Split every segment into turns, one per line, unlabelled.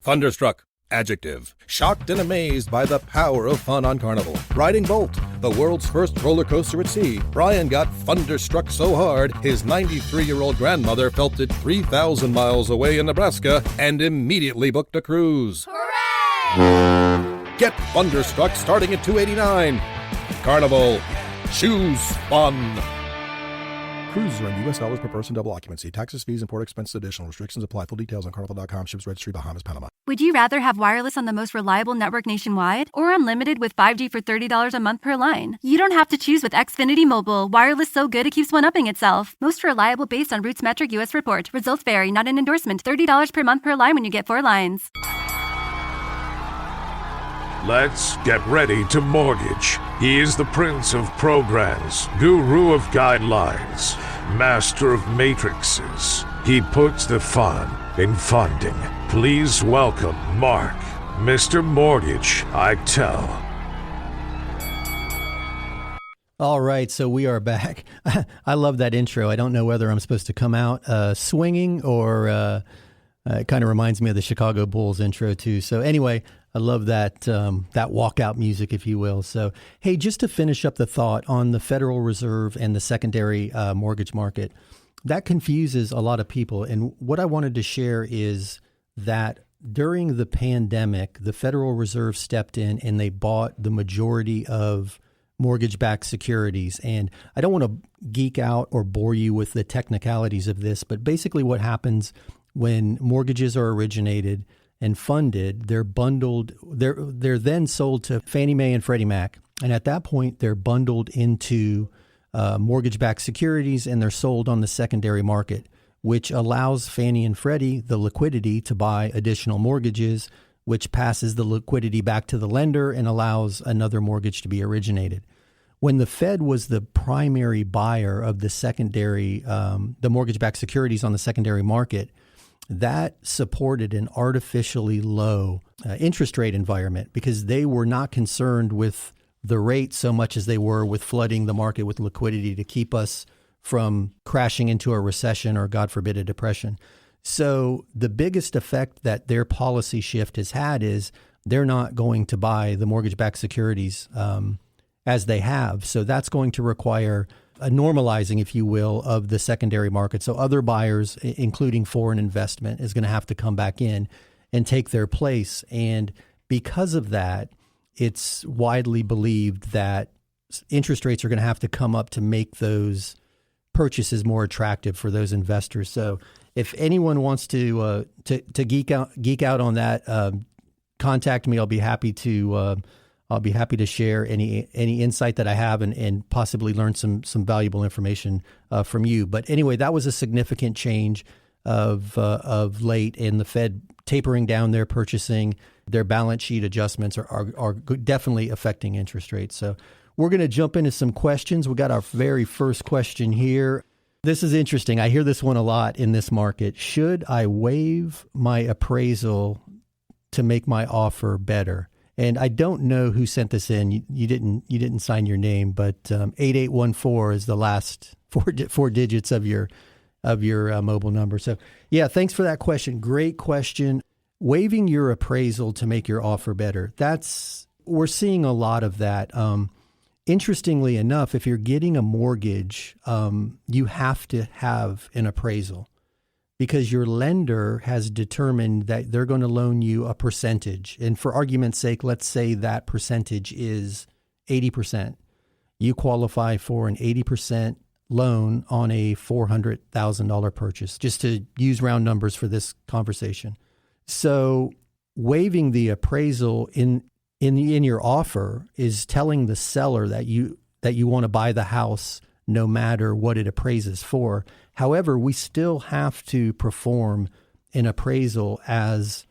Thunderstruck. Adjective. Shocked and amazed by the power of fun on Carnival. Riding Bolt, the world's first roller coaster at sea. Brian got thunderstruck so hard, his 93-year-old grandmother felt it 3,000 miles away in Nebraska and immediately booked a cruise.
Hooray!
Get thunderstruck starting at $289. Carnival. Choose fun. Cruises are in U.S. dollars per person, double occupancy. Taxes, fees, and port expenses additional. Restrictions apply. Full details on carnival.com. Ships registry, Bahamas, Panama.
Would you rather have wireless on the most reliable network nationwide or unlimited with 5G for $30 a month per line? You don't have to choose with Xfinity Mobile. Wireless so good it keeps one-upping itself. Most reliable based on Roots Metric U.S. report. Results vary, not an endorsement. $30 per month per line when you get 4 lines.
Let's get ready to mortgage. He is the prince of programs, guru of guidelines, master of matrices. He puts the fun in funding. Please welcome Mark, Mr. Mortgage Eitel.
All right, so we are back. I love that intro. I don't know whether I'm supposed to come out swinging or it kind of reminds me of the Chicago Bulls intro too. So anyway, I love that that walkout music, if you will. So, hey, just to finish up the thought on the Federal Reserve and the secondary mortgage market, that confuses a lot of people. And what I wanted to share is that during the pandemic, the Federal Reserve stepped in and they bought the majority of mortgage-backed securities. And I don't want to geek out or bore you with the technicalities of this, but basically what happens when mortgages are originated and funded, they're bundled. They're then sold to Fannie Mae and Freddie Mac, and at that point, they're bundled into mortgage-backed securities, and they're sold on the secondary market, which allows Fannie and Freddie the liquidity to buy additional mortgages, which passes the liquidity back to the lender and allows another mortgage to be originated. When the Fed was the primary buyer of the secondary, the mortgage-backed securities on the secondary market, that supported an artificially low interest rate environment because they were not concerned with the rate so much as they were with flooding the market with liquidity to keep us from crashing into a recession or, God forbid, a depression. So the biggest effect that their policy shift has had is they're not going to buy the mortgage-backed securities as they have. So that's going to require a normalizing, if you will, of the secondary market. So other buyers, including foreign investment, is going to have to come back in and take their place. And because of that, it's widely believed that interest rates are going to have to come up to make those purchases more attractive for those investors. So if anyone wants to geek out on that, contact me. I'll be happy to share any insight that I have and possibly learn some valuable information from you. But anyway, that was a significant change of late, and the Fed tapering down their purchasing. Their balance sheet adjustments are definitely affecting interest rates. So we're going to jump into some questions. We got our very first question here. This is interesting. I hear this one a lot in this market. Should I waive my appraisal to make my offer better? And I don't know who sent this in. You didn't sign your name, but 8814 is the last four digits of your mobile number. So yeah, thanks for that question. Great question. Waiving your appraisal to make your offer better. We're seeing a lot of that. Interestingly enough, if you're getting a mortgage, you have to have an appraisal, because your lender has determined that they're going to loan you a percentage. And for argument's sake, let's say that percentage is 80%. You qualify for an 80% loan on a $400,000 purchase, just to use round numbers for this conversation. So waiving the appraisal in your offer is telling the seller that you want to buy the house no matter what it appraises for. However, we still have to perform an appraisal as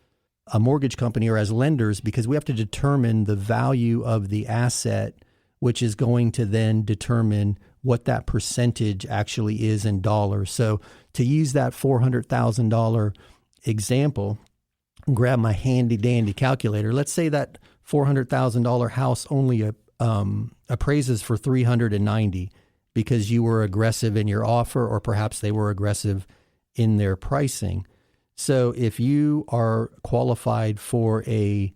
a mortgage company or as lenders, because we have to determine the value of the asset, which is going to then determine what that percentage actually is in dollars. So to use that $400,000 example, grab my handy dandy calculator. Let's say that $400,000 house only appraises for $390 because you were aggressive in your offer, or perhaps they were aggressive in their pricing. So if you are qualified for a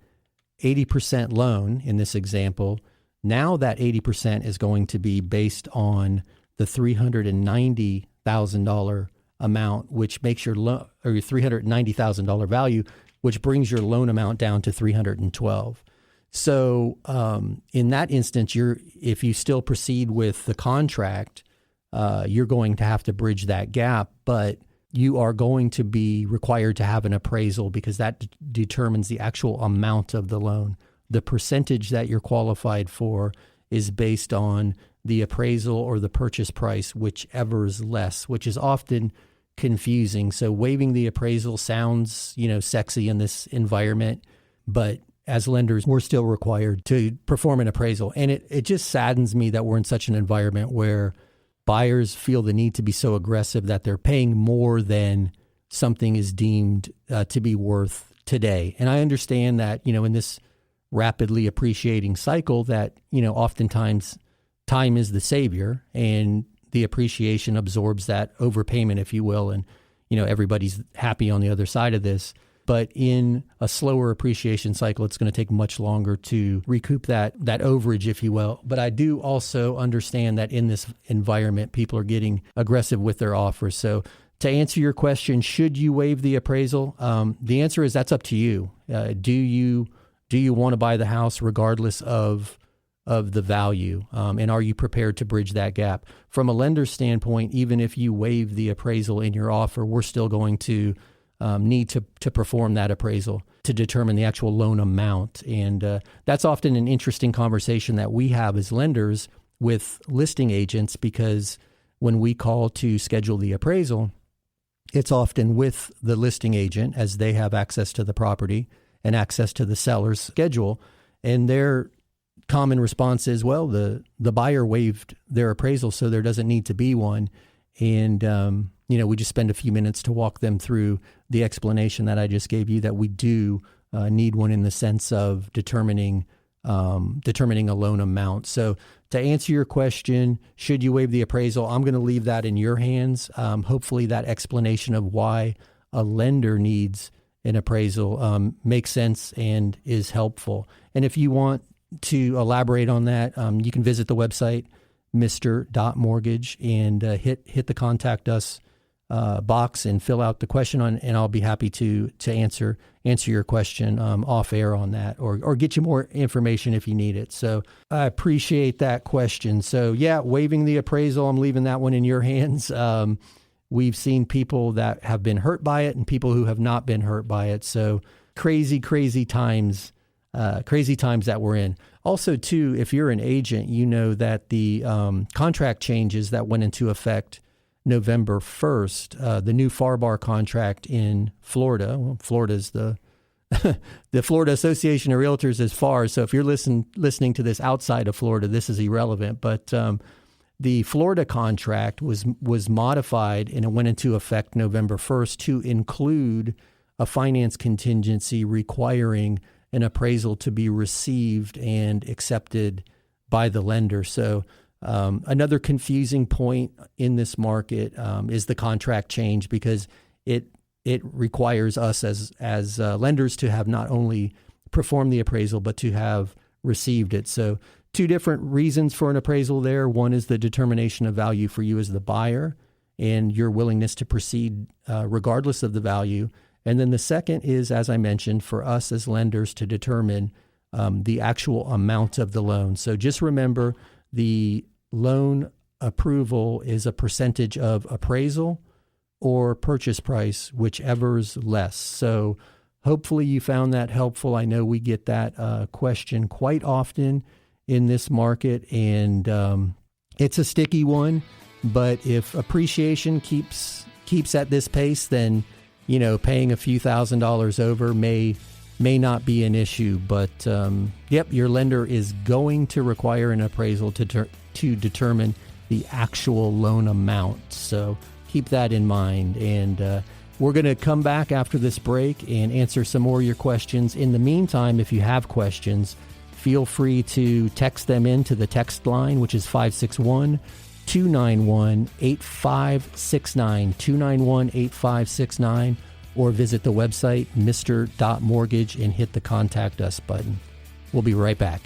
80% loan in this example, now that 80% is going to be based on the $390,000 amount, which makes your loan, or your $390,000 value, which brings your loan amount down to $312,000. So in that instance, if you still proceed with the contract, you're going to have to bridge that gap, but you are going to be required to have an appraisal because that determines the actual amount of the loan. The percentage that you're qualified for is based on the appraisal or the purchase price, whichever is less, which is often confusing. So waiving the appraisal sounds, sexy in this environment, but as lenders, we're still required to perform an appraisal. And it just saddens me that we're in such an environment where buyers feel the need to be so aggressive that they're paying more than something is deemed to be worth today. And I understand that, in this rapidly appreciating cycle that, oftentimes time is the savior and the appreciation absorbs that overpayment, if you will. And, everybody's happy on the other side of this. But in a slower appreciation cycle, it's going to take much longer to recoup that overage, if you will. But I do also understand that in this environment, people are getting aggressive with their offers. So to answer your question, should you waive the appraisal? The answer is that's up to you. Do you want to buy the house regardless of the value? And are you prepared to bridge that gap? From a lender's standpoint, even if you waive the appraisal in your offer, we're still going to need to perform that appraisal to determine the actual loan amount. And that's often an interesting conversation that we have as lenders with listing agents, because when we call to schedule the appraisal, it's often with the listing agent as they have access to the property and access to the seller's schedule. And their common response is, well, the buyer waived their appraisal, so there doesn't need to be one. And, we just spend a few minutes to walk them through the explanation that I just gave you, that we do need one in the sense of determining a loan amount. So to answer your question, should you waive the appraisal, I'm going to leave that in your hands. Hopefully that explanation of why a lender needs an appraisal makes sense and is helpful. And if you want to elaborate on that, you can visit the website, mr.mortgage, and hit the contact us box and fill out the question and I'll be happy to answer your question off air on that, or get you more information if you need it. So I appreciate that question. So yeah, waiving the appraisal, I'm leaving that one in your hands. We've seen people that have been hurt by it and people who have not been hurt by it. So crazy times that we're in. Also, too, if you're an agent, you know that the contract changes that went into effect November 1st, the new FAR contract in Florida. Well, Florida's the Florida Association of Realtors is FAR. So if you're listening to this outside of Florida, this is irrelevant. But the Florida contract was modified and it went into effect November 1st to include a finance contingency requiring an appraisal to be received and accepted by the lender. So another confusing point in this market is the contract change, because it requires us as lenders to have not only performed the appraisal, but to have received it. So two different reasons for an appraisal there. One is the determination of value for you as the buyer and your willingness to proceed regardless of the value. And then the second is, as I mentioned, for us as lenders to determine the actual amount of the loan. So just remember, the loan approval is a percentage of appraisal or purchase price, whichever's less. So hopefully you found that helpful. I know we get that question quite often in this market, and it's a sticky one. But if appreciation keeps at this pace, then paying a few $1,000s over may not be an issue. But your lender is going to require an appraisal to determine the actual loan amount. So keep that in mind. And we're going to come back after this break and answer some more of your questions. In the meantime, if you have questions, feel free to text them into the text line, which is 561-291-8569, 291-8569, or visit the website mr.mortgage and hit the Contact Us button. We'll be right back.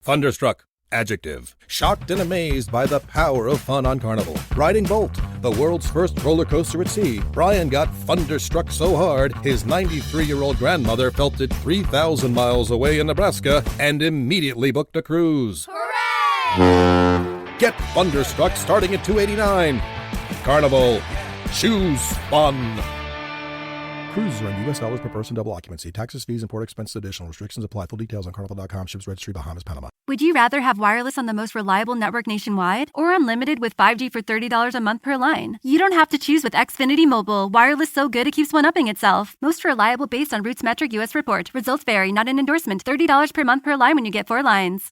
Thunderstruck. Adjective. Shocked and amazed by the power of fun on Carnival. Riding Bolt, the world's first roller coaster at sea, Brian got thunderstruck so hard, his 93-year-old grandmother felt it 3,000 miles away in Nebraska and immediately booked a cruise.
Hooray!
Get thunderstruck starting at $289. Carnival. Choose fun. Cruises are in U.S. dollars per person, double occupancy. Taxes, fees, and port expenses additional. Restrictions apply. Full details on carnival.com. Ships registry, Bahamas, Panama.
Would you rather have wireless on the most reliable network nationwide or unlimited with 5G for $30 a month per line? You don't have to choose with Xfinity Mobile. Wireless so good it keeps one-upping itself. Most reliable based on Roots Metric U.S. report. Results vary, not an endorsement. $30 per month per line when you get 4 lines.